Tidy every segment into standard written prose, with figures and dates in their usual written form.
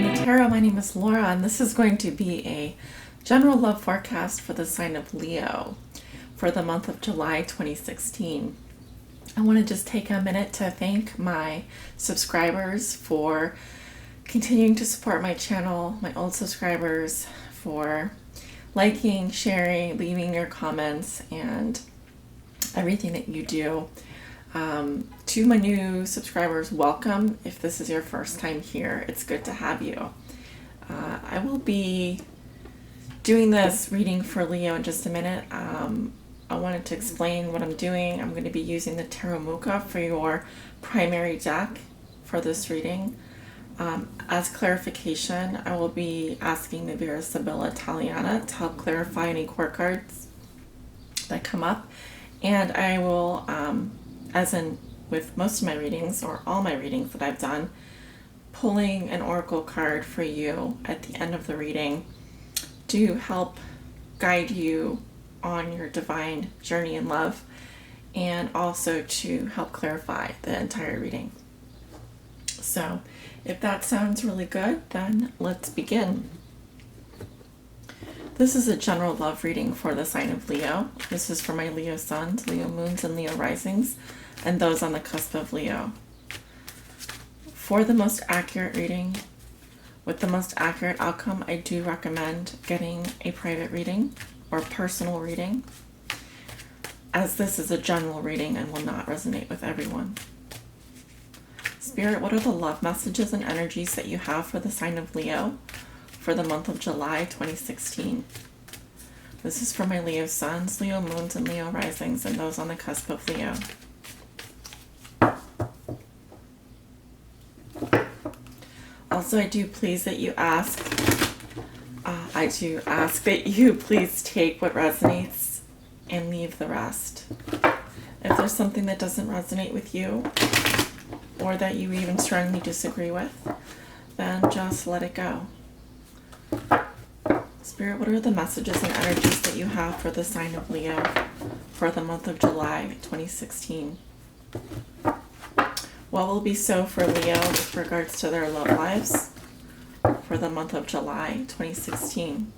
from the Tarot. My name is Laura, and this is going to be a general love forecast for the sign of Leo for the month of July 2016. I want to just take a minute to thank my subscribers for continuing to support my channel, my old subscribers for liking, sharing, leaving your comments, and everything that you do. To my new subscribers, welcome. If this is your first time here, it's good to have you. I will be doing this reading for Leo in just a minute. I wanted to explain what I'm doing. I'm going to be using the Tarot Mucha for your primary deck for this reading. As clarification, I will be asking the Vera Sibilla Italiana to help clarify any court cards that come up. And I will, as in with most of my readings, or all my readings that I've done, pulling an oracle card for you at the end of the reading to help guide you on your divine journey in love, and also to help clarify the entire reading. So if that sounds really good, then let's begin. This is a general love reading for the sign of Leo. This is for my Leo suns, Leo moons, and Leo risings, and those on the cusp of Leo. For the most accurate reading, with the most accurate outcome, I do recommend getting a private reading or personal reading, as this is a general reading and will not resonate with everyone. Spirit, what are the love messages and energies that you have for the sign of Leo for the month of July 2016? This is for my Leo suns, Leo moons, and Leo risings, and those on the cusp of Leo. Also, I do ask that you please take what resonates and leave the rest. If there's something that doesn't resonate with you, or that you even strongly disagree with, then just let it go. Spirit, what are the messages and energies that you have for the sign of Leo for the month of July 2016? What will be so for Leo with regards to their love lives for the month of July 2016?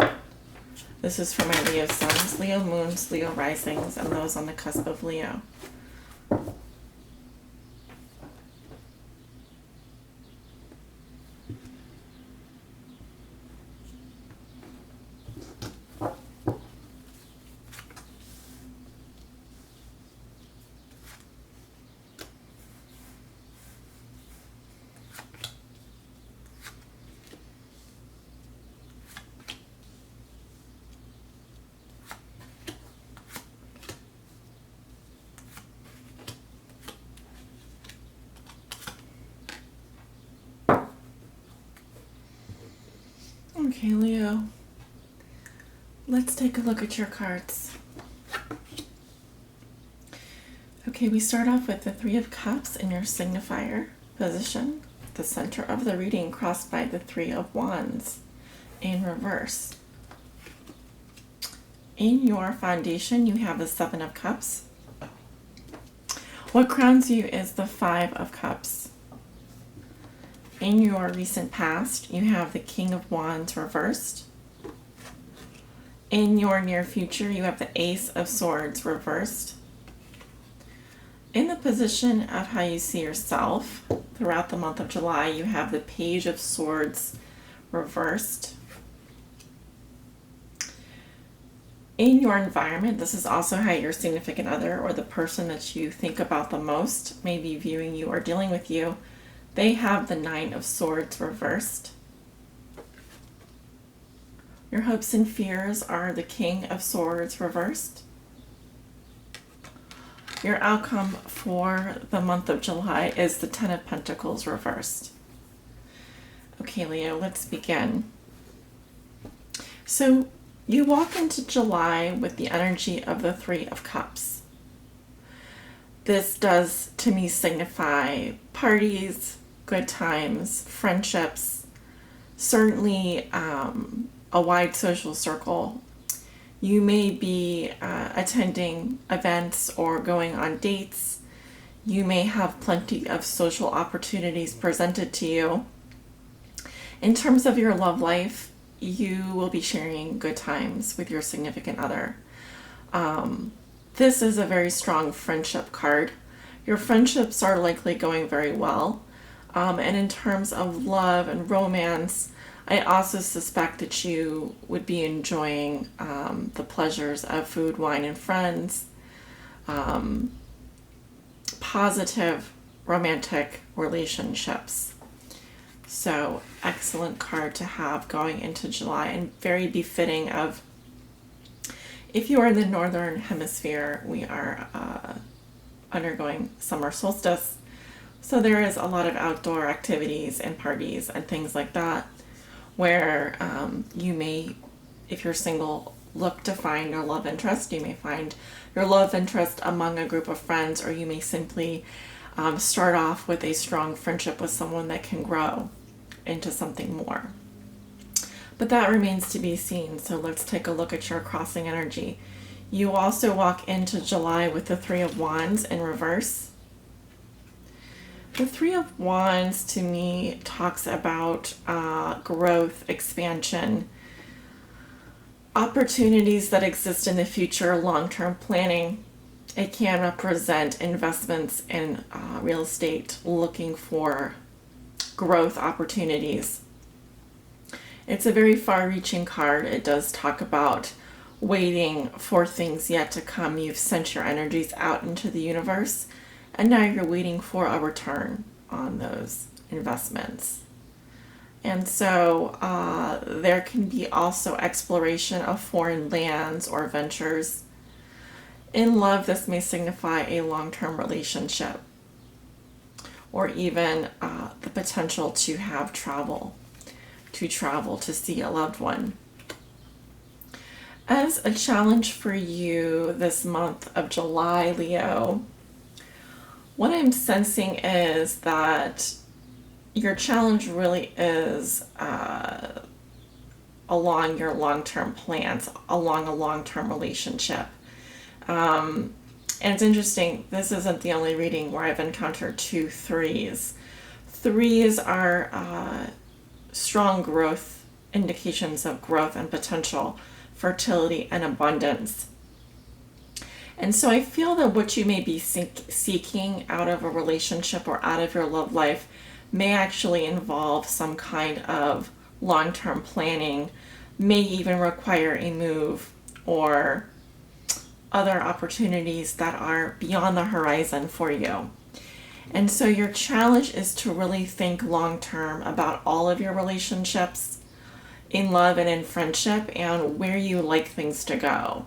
This is for my Leo suns, Leo moons, Leo risings, and those on the cusp of Leo. Okay, Leo, let's take a look at your cards. Okay, we start off with the Three of Cups in your signifier position, the center of the reading crossed by the Three of Wands in reverse. In your foundation, you have the Seven of Cups. What crowns you is the Five of Cups. In your recent past, you have the King of Wands reversed. In your near future, you have the Ace of Swords reversed. In the position of how you see yourself throughout the month of July, you have the Page of Swords reversed. In your environment, this is also how your significant other or the person that you think about the most may be viewing you or dealing with you. They have the Nine of Swords reversed. Your hopes and fears are the King of Swords reversed. Your outcome for the month of July is the Ten of Pentacles reversed. Okay, Leo, let's begin. So you walk into July with the energy of the Three of Cups. This does, to me, signify parties, good times, friendships, certainly a wide social circle. You may be attending events or going on dates. You may have plenty of social opportunities presented to you. In terms of your love life, you will be sharing good times with your significant other. This is a very strong friendship card. Your friendships are likely going very well. And in terms of love and romance, I also suspect that you would be enjoying the pleasures of food, wine, and friends, positive romantic relationships. So, excellent card to have going into July, and very befitting of, if you are in the northern hemisphere, we are undergoing summer solstice. So there is a lot of outdoor activities and parties and things like that, where you may, if you're single, look to find your love interest. You may find your love interest among a group of friends, or you may simply start off with a strong friendship with someone that can grow into something more. But that remains to be seen. So let's take a look at your crossing energy. You also walk into July with the Three of Wands in reverse. The Three of Wands to me talks about growth, expansion, opportunities that exist in the future, long-term planning. It can represent investments in real estate, looking for growth opportunities. It's a very far-reaching card. It does talk about waiting for things yet to come. You've sent your energies out into the universe, and now you're waiting for a return on those investments. And so there can be also exploration of foreign lands or ventures. In love, this may signify a long-term relationship, or even the potential to have travel to see a loved one. As a challenge for you this month of July, Leo, what I'm sensing is that your challenge really is along your long-term plans, along a long-term relationship. And it's interesting, this isn't the only reading where I've encountered two threes. Threes are strong growth, indications of growth and potential, fertility and abundance. And so I feel that what you may be seeking out of a relationship or out of your love life may actually involve some kind of long-term planning, may even require a move or other opportunities that are beyond the horizon for you. And so your challenge is to really think long-term about all of your relationships in love and in friendship, and where you like things to go.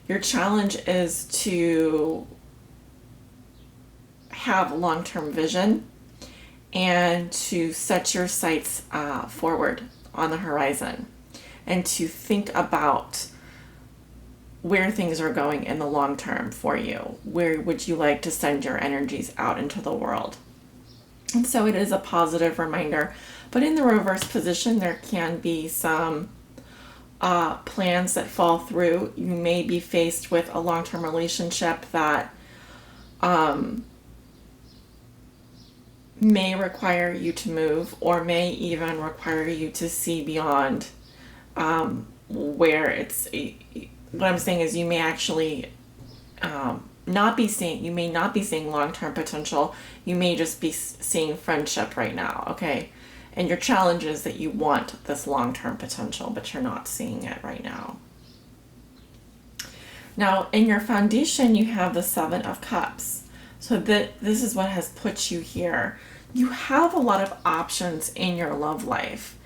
Your challenge is to have long-term vision and to set your sights forward on the horizon, and to think about where things are going in the long term for you. Where would you like to send your energies out into the world? And so it is a positive reminder. But in the reverse position, there can be some plans that fall through. You may be faced with a long-term relationship that may require you to move, or may even require you to see beyond where it's... What I'm saying is you may actually not be seeing long-term potential. You may just be seeing friendship right now, okay? And your challenge is that you want this long-term potential, but you're not seeing it right now. Now, in your foundation, you have the Seven of Cups. So this is what has put you here. You have a lot of options in your love life.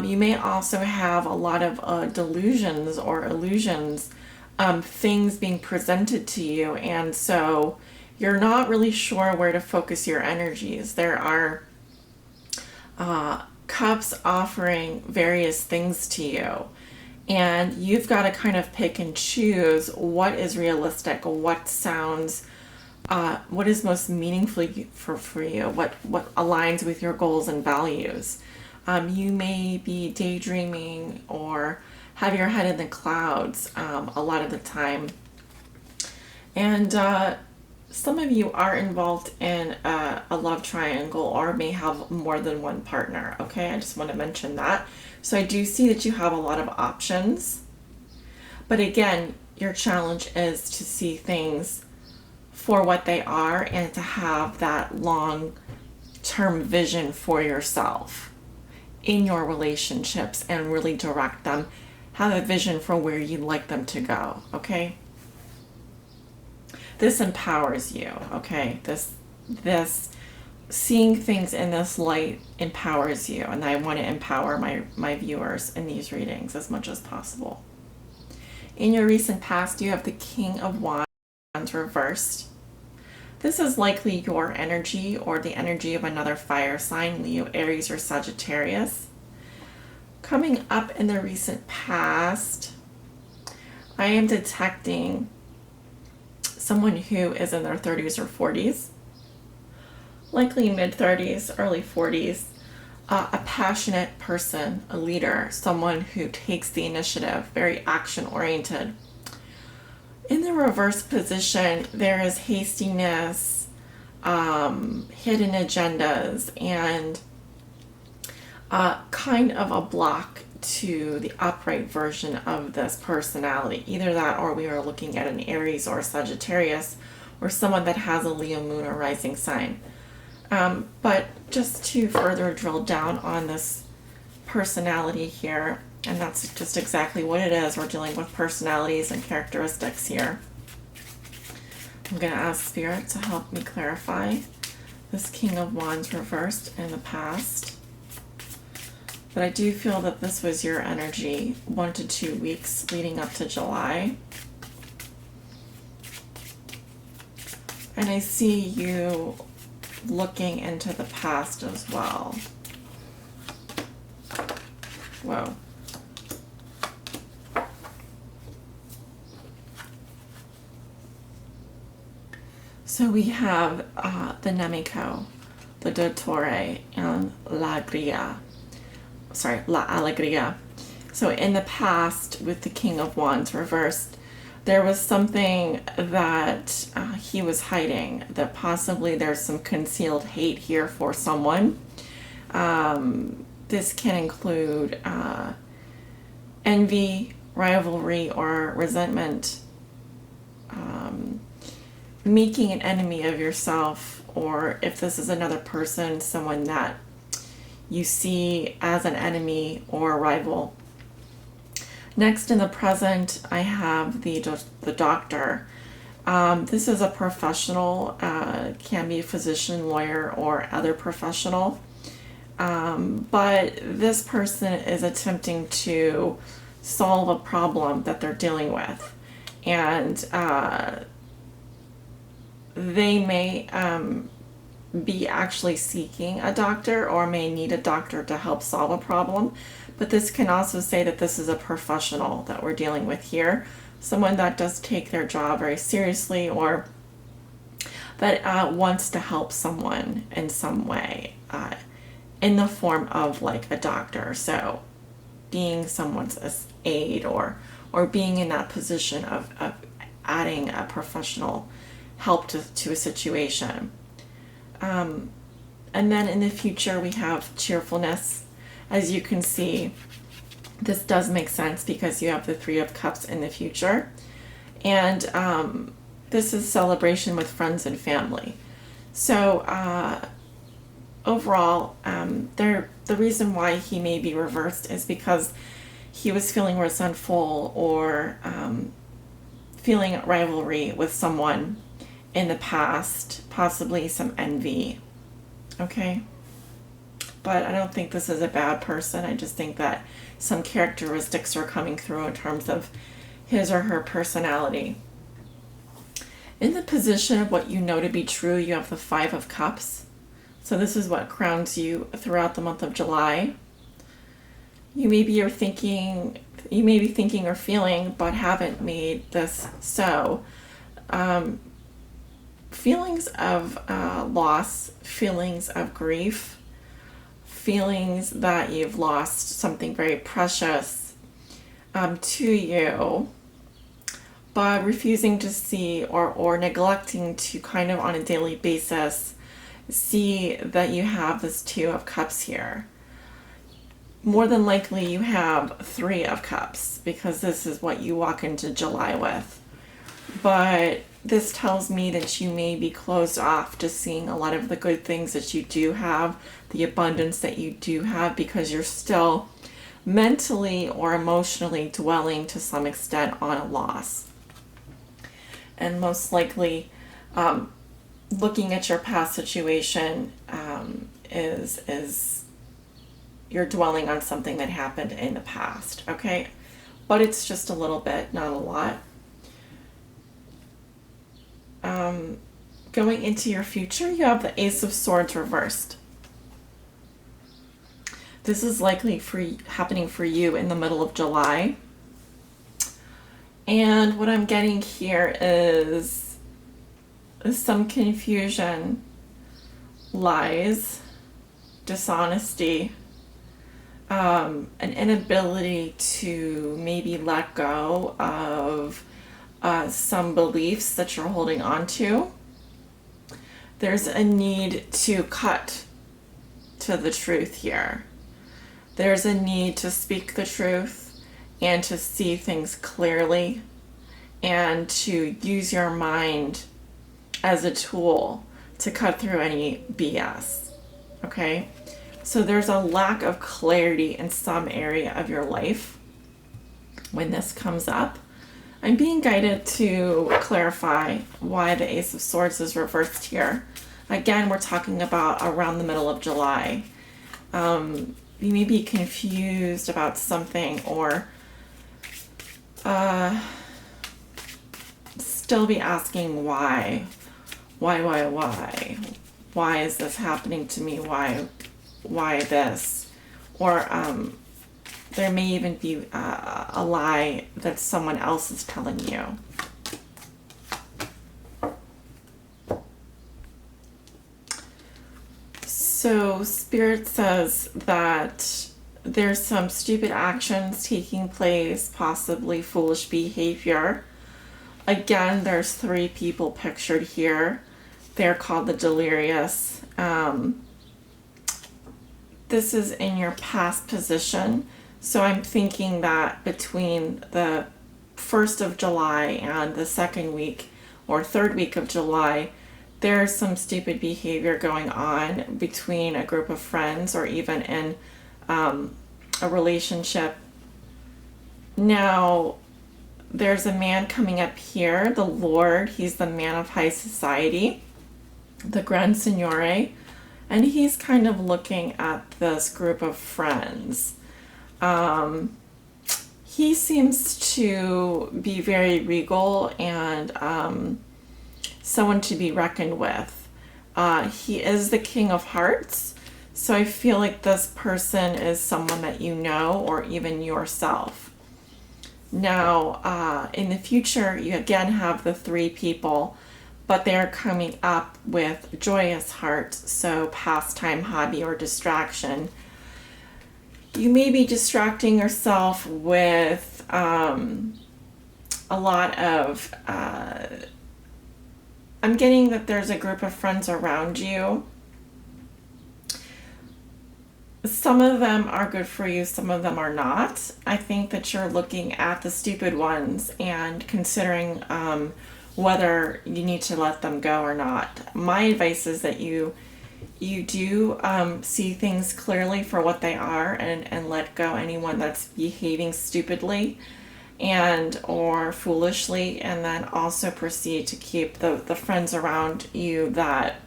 You may also have a lot of delusions or illusions, things being presented to you, and so you're not really sure where to focus your energies. There are cups offering various things to you, and you've got to kind of pick and choose what is realistic, what sounds, what is most meaningful for you, what aligns with your goals and values. You may be daydreaming or have your head in the clouds a lot of the time. And some of you are involved in a love triangle or may have more than one partner. Okay, I just want to mention that. So I do see that you have a lot of options. But again, your challenge is to see things for what they are and to have that long term vision for yourself in your relationships and really direct them. Have a vision for where you'd like them to go. Okay. This empowers you. Okay. This seeing things in this light empowers you, and I want to empower my viewers in these readings as much as possible. In your recent past, you have the King of Wands reversed. This is likely your energy or the energy of another fire sign, Leo, Aries, or Sagittarius. Coming up in the recent past, I am detecting someone who is in their 30s or 40s, likely mid-30s, early 40s, a passionate person, a leader, someone who takes the initiative, very action-oriented. In the reverse position, there is hastiness, hidden agendas, and kind of a block to the upright version of this personality. Either that, or we are looking at an Aries or Sagittarius, or someone that has a Leo moon or rising sign. But just to further drill down on this personality here, and that's just exactly what it is. We're dealing with personalities and characteristics here. I'm going to ask Spirit to help me clarify this King of Wands reversed in the past. But I do feel that this was your energy 1 to 2 weeks leading up to July. And I see you looking into the past as well. Whoa. So we have the Nemico, the Dottore, and La Allegria. So in the past, with the King of Wands reversed, there was something that he was hiding, that possibly there's some concealed hate here for someone. This can include envy, rivalry, or resentment. Making an enemy of yourself, or if this is another person, someone that you see as an enemy or a rival. Next, in the present, I have the doctor. This is a professional, can be a physician, lawyer, or other professional. But this person is attempting to solve a problem that they're dealing with. And they may be actually seeking a doctor or may need a doctor to help solve a problem. But this can also say that this is a professional that we're dealing with here. Someone that does take their job very seriously, or that wants to help someone in some way, in the form of like a doctor. So being someone's aide, or being in that position of adding a professional help to a situation. And then in the future, we have cheerfulness. As you can see, this does make sense because you have the Three of Cups in the future. And this is celebration with friends and family. So overall, the reason why he may be reversed is because he was feeling resentful or feeling rivalry with someone in the past, possibly some envy. Okay? But I don't think this is a bad person. I just think that some characteristics are coming through in terms of his or her personality. In the position of what you know to be true, you have the Five of Cups. So this is what crowns you throughout the month of July. You may be thinking or feeling, but haven't made this so. Feelings of loss, feelings of grief, feelings that you've lost something very precious to you, but refusing to see or neglecting to kind of on a daily basis see that you have this Two of Cups here. More than likely you have Three of Cups because this is what you walk into July with. But this tells me that you may be closed off to seeing a lot of the good things that you do have, the abundance that you do have, because you're still mentally or emotionally dwelling to some extent on a loss. And most likely, looking at your past situation is you're dwelling on something that happened in the past, okay? But it's just a little bit, not a lot. Going into your future, you have the Ace of Swords reversed. This is likely happening for you in the middle of July. And what I'm getting here is some confusion, lies, dishonesty, an inability to maybe let go of some beliefs that you're holding on to. There's a need to cut to the truth here. There's a need to speak the truth and to see things clearly and to use your mind as a tool to cut through any BS. Okay? So there's a lack of clarity in some area of your life when this comes up. I'm being guided to clarify why the Ace of Swords is reversed here. Again, we're talking about around the middle of July. You may be confused about something or still be asking why. Why is this happening to me? Why this? Or there may even be a lie that someone else is telling you. So Spirit says that there's some stupid actions taking place, possibly foolish behavior. Again, there's three people pictured here. They're called the delirious. This is in your past position. So I'm thinking that between the 1st of July and the second week or third week of July, there's some stupid behavior going on between a group of friends or even in a relationship. Now, there's a man coming up here, the Lord. He's the man of high society, the Gran Signore, and he's kind of looking at this group of friends. He seems to be very regal and someone to be reckoned with. He is the King of Hearts, so I feel like this person is someone that you know or even yourself. Now, in the future, you again have the three people, but they're coming up with joyous hearts, so pastime, hobby, or distraction. You may be distracting yourself with a lot of... I'm getting that there's a group of friends around you. Some of them are good for you, some of them are not. I think that you're looking at the stupid ones and considering whether you need to let them go or not. My advice is that you do see things clearly for what they are and let go anyone that's behaving stupidly and or foolishly, and then also proceed to keep the friends around you that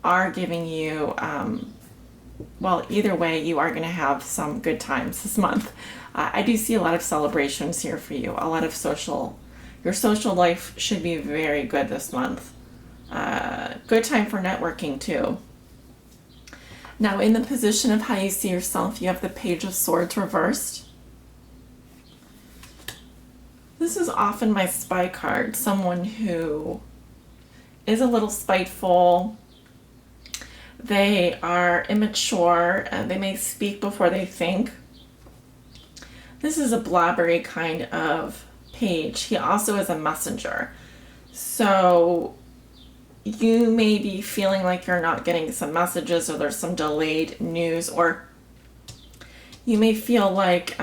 are giving you well, either way, you are going to have some good times this month. I do see a lot of celebrations here for you. A lot of your social life should be very good this month. Good time for networking too. Now, in the position of how you see yourself, you have the Page of Swords reversed. This is often my spy card, someone who is a little spiteful. They are immature. They may speak before they think. This is a blabbery kind of page, he also is a messenger. So you may be feeling like you're not getting some messages, or there's some delayed news, or you may feel like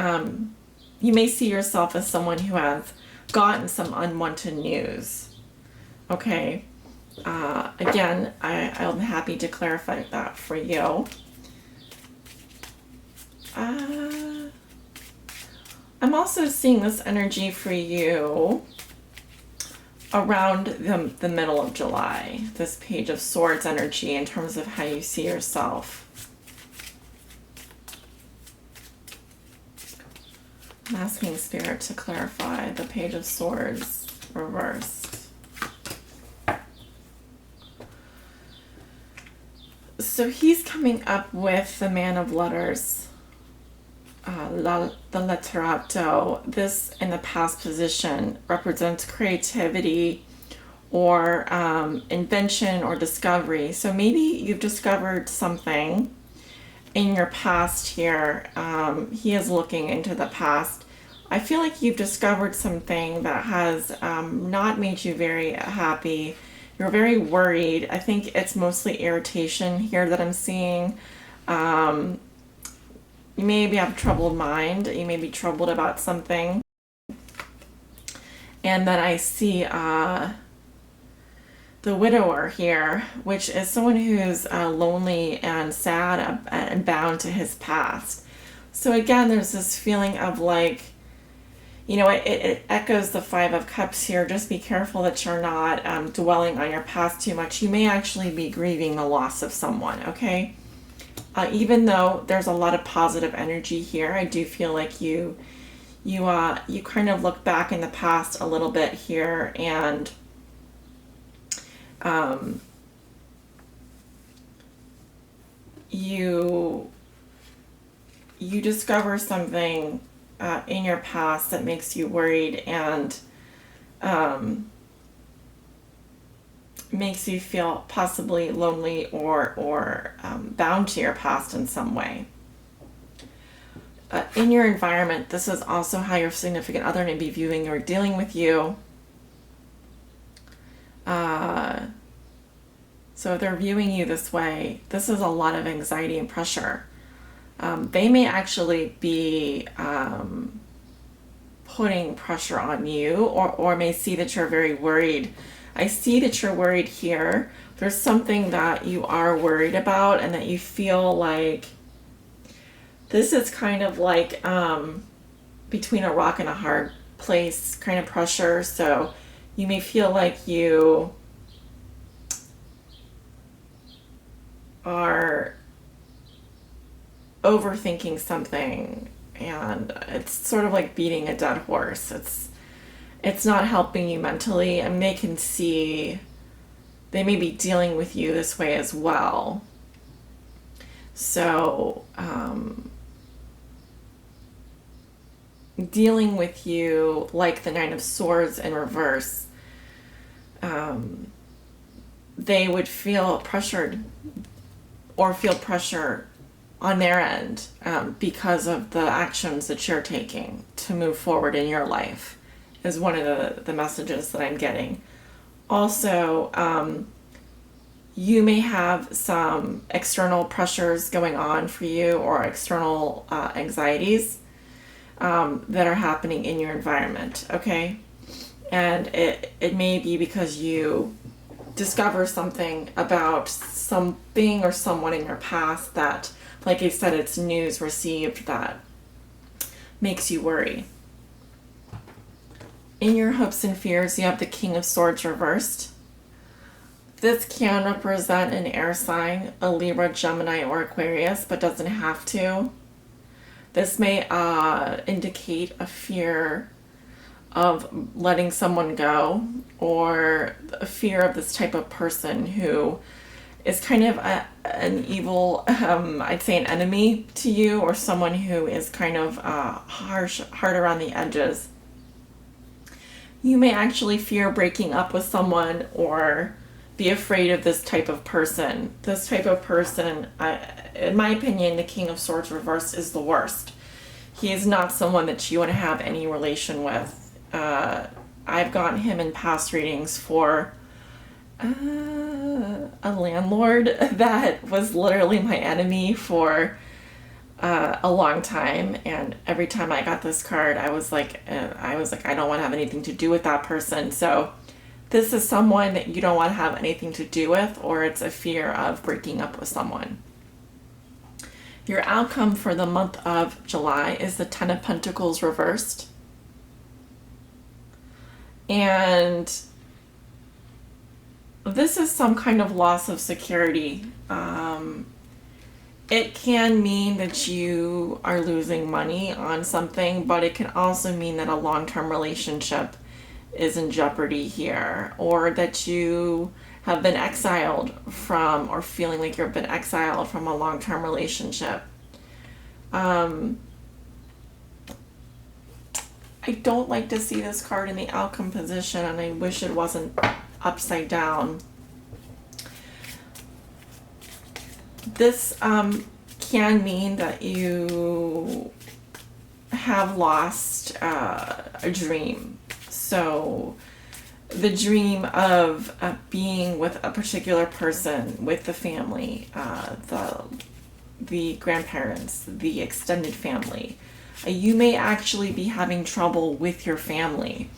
you may see yourself as someone who has gotten some unwanted news. Okay. Again, I'm happy to clarify that for you. I'm also seeing this energy for you around the middle of July, this Page of Swords energy in terms of how you see yourself. I'm asking Spirit to clarify the Page of Swords reversed. So he's coming up with the Man of Letters, the Letterato. This in the past position represents creativity or invention or discovery. So maybe you've discovered something in your past here. He is looking into the past. I feel like you've discovered something that has not made you very happy. You're very worried. I think it's mostly irritation here that I'm seeing. You maybe have a troubled mind. You may be troubled about something. And then I see the widower here, which is someone who's lonely and sad and bound to his past. So again, there's this feeling of like, you know, it echoes the Five of Cups here. Just be careful that you're not dwelling on your past too much. You may actually be grieving the loss of someone, okay? Even though there's a lot of positive energy here, I do feel like you kind of look back in the past a little bit here, and you discover something in your past that makes you worried and makes you feel possibly lonely or bound to your past in some way. In your environment, this is also how your significant other may be viewing or dealing with you. So if they're viewing you this way, this is a lot of anxiety and pressure. They may actually be putting pressure on you, or may see that you're very worried. I see that you're worried here. There's something that you are worried about, and that you feel like this is kind of like between a rock and a hard place kind of pressure. So you may feel like you are overthinking something, and it's sort of like beating a dead horse. It's not helping you mentally, and they can see they may be dealing with you this way as well. So dealing with you like the Nine of Swords in reverse, they would feel pressured or feel pressure on their end because of the actions that you're taking to move forward in your life, is one of the messages that I'm getting. Also, you may have some external pressures going on for you, or external anxieties that are happening in your environment, okay? And it may be because you discover something about something or someone in your past that, like I said, it's news received that makes you worry. In your hopes and fears, you have the King of Swords reversed. This can represent an air sign, a Libra, Gemini, or Aquarius, but doesn't have to. This may indicate a fear of letting someone go, or a fear of this type of person who is kind of an evil, I'd say an enemy to you, or someone who is kind of hard around the edges. You may actually fear breaking up with someone, or be afraid of this type of person. This type of person, in my opinion, the King of Swords reversed is the worst. He is not someone that you want to have any relation with. I've gotten him in past readings for a landlord that was literally my enemy for a long time, and every time I got this card, I was like, I don't want to have anything to do with that person. So this is someone that you don't want to have anything to do with, or it's a fear of breaking up with someone. Your outcome for the month of July is the Ten of Pentacles reversed. And this is some kind of loss of security. It can mean that you are losing money on something, but it can also mean that a long-term relationship is in jeopardy here, or that you have been exiled from, or feeling like you've been exiled from a long-term relationship. I don't like to see this card in the outcome position, and I wish it wasn't upside down. This can mean that you have lost a dream. So the dream of being with a particular person, with the family, the grandparents, the extended family. You may actually be having trouble with your family.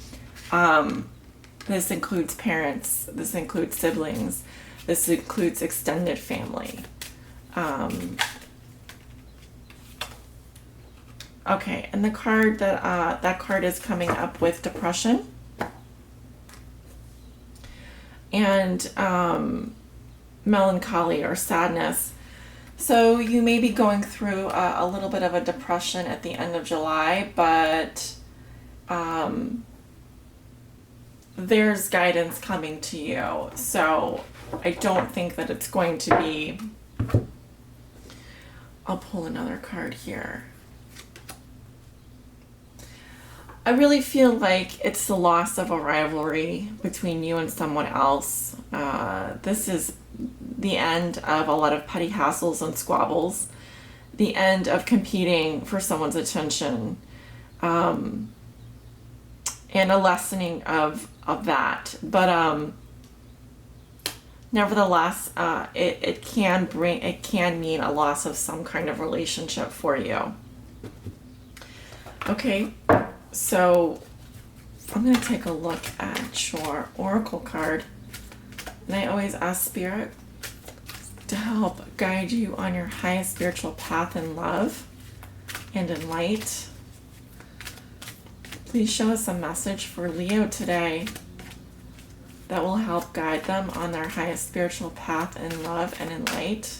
This includes parents, this includes siblings, this includes extended family. Okay, and the card that card is coming up with depression and melancholy or sadness. So you may be going through a little bit of a depression at the end of July, but there's guidance coming to you. So I don't think that it's going to be... I'll pull another card here. I really feel like it's the loss of a rivalry between you and someone else. This is the end of a lot of petty hassles and squabbles, the end of competing for someone's attention, and a lessening of that. But nevertheless, it can mean a loss of some kind of relationship for you. Okay, so I'm going to take a look at your oracle card, and I always ask Spirit to help guide you on your highest spiritual path in love and in light. Please show us a message for Leo today that will help guide them on their highest spiritual path in love and in light.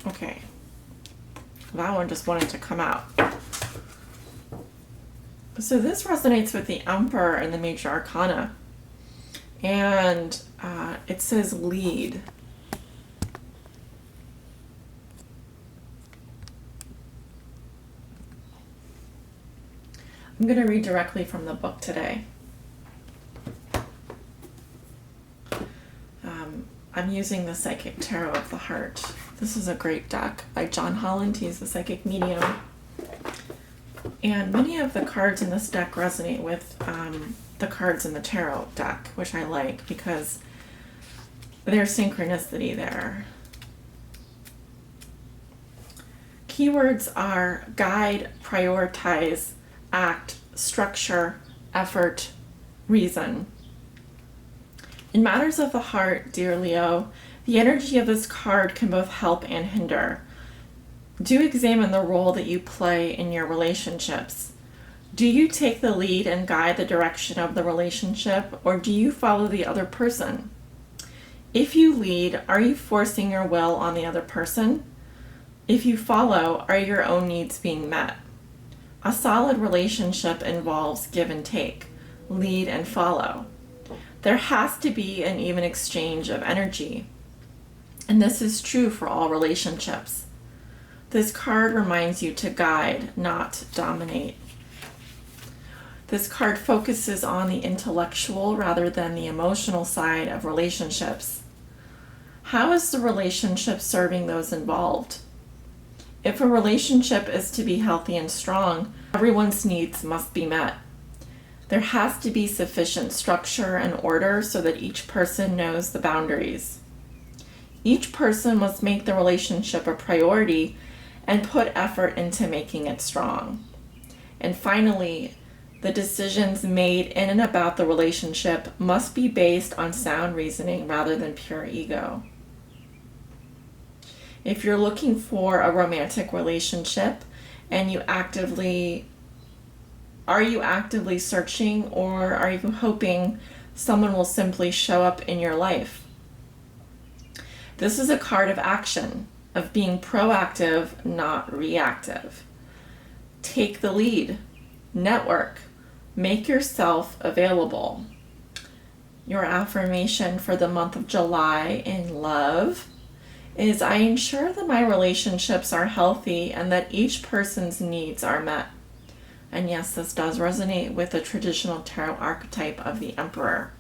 Okay, that one just wanted to come out. So this resonates with the Emperor and the Major Arcana. And it says lead. I'm going to read directly from the book today. I'm using the Psychic Tarot of the Heart. This is a great deck by John Holland. He's a psychic medium. And many of the cards in this deck resonate with the cards in the tarot deck, which I like because there's synchronicity there. Keywords are guide, prioritize, act, structure, effort, reason. In matters of the heart, dear Leo, the energy of this card can both help and hinder. Do examine the role that you play in your relationships. Do you take the lead and guide the direction of the relationship, or do you follow the other person? If you lead, are you forcing your will on the other person? If you follow, are your own needs being met? A solid relationship involves give and take, lead and follow. There has to be an even exchange of energy. And this is true for all relationships. This card reminds you to guide, not dominate. This card focuses on the intellectual rather than the emotional side of relationships. How is the relationship serving those involved? If a relationship is to be healthy and strong, Everyone's needs must be met. There has to be sufficient structure and order so that each person knows the boundaries. Each person must make the relationship a priority and put effort into making it strong. And finally, the decisions made in and about the relationship must be based on sound reasoning rather than pure ego. If you're looking for a romantic relationship and are you actively searching, or are you hoping someone will simply show up in your life? This is a card of action, of being proactive, not reactive. Take the lead, network, make yourself available. Your affirmation for the month of July in love is, I ensure that my relationships are healthy and that each person's needs are met. And yes, this does resonate with the traditional tarot archetype of the Emperor.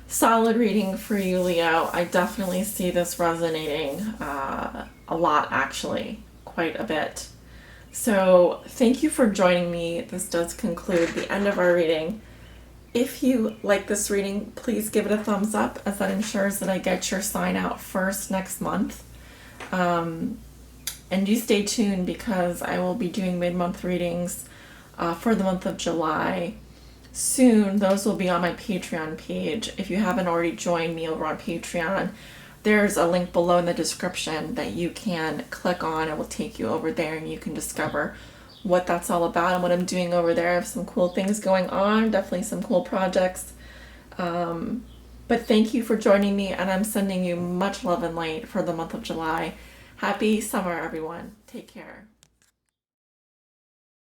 Solid reading for you, Leo. I definitely see this resonating a lot, actually, quite a bit. So thank you for joining me. This does conclude the end of our reading. If you like this reading, please give it a thumbs up, as that ensures that I get your sign out first next month. And do stay tuned, because I will be doing mid-month readings for the month of July soon. Those will be on my Patreon page. If you haven't already joined me over on Patreon, there's a link below in the description that you can click on. It will take you over there and you can discover what that's all about and what I'm doing over there. I have some cool things going on, definitely some cool projects. But thank you for joining me, and I'm sending you much love and light for the month of July. Happy summer, everyone. Take care.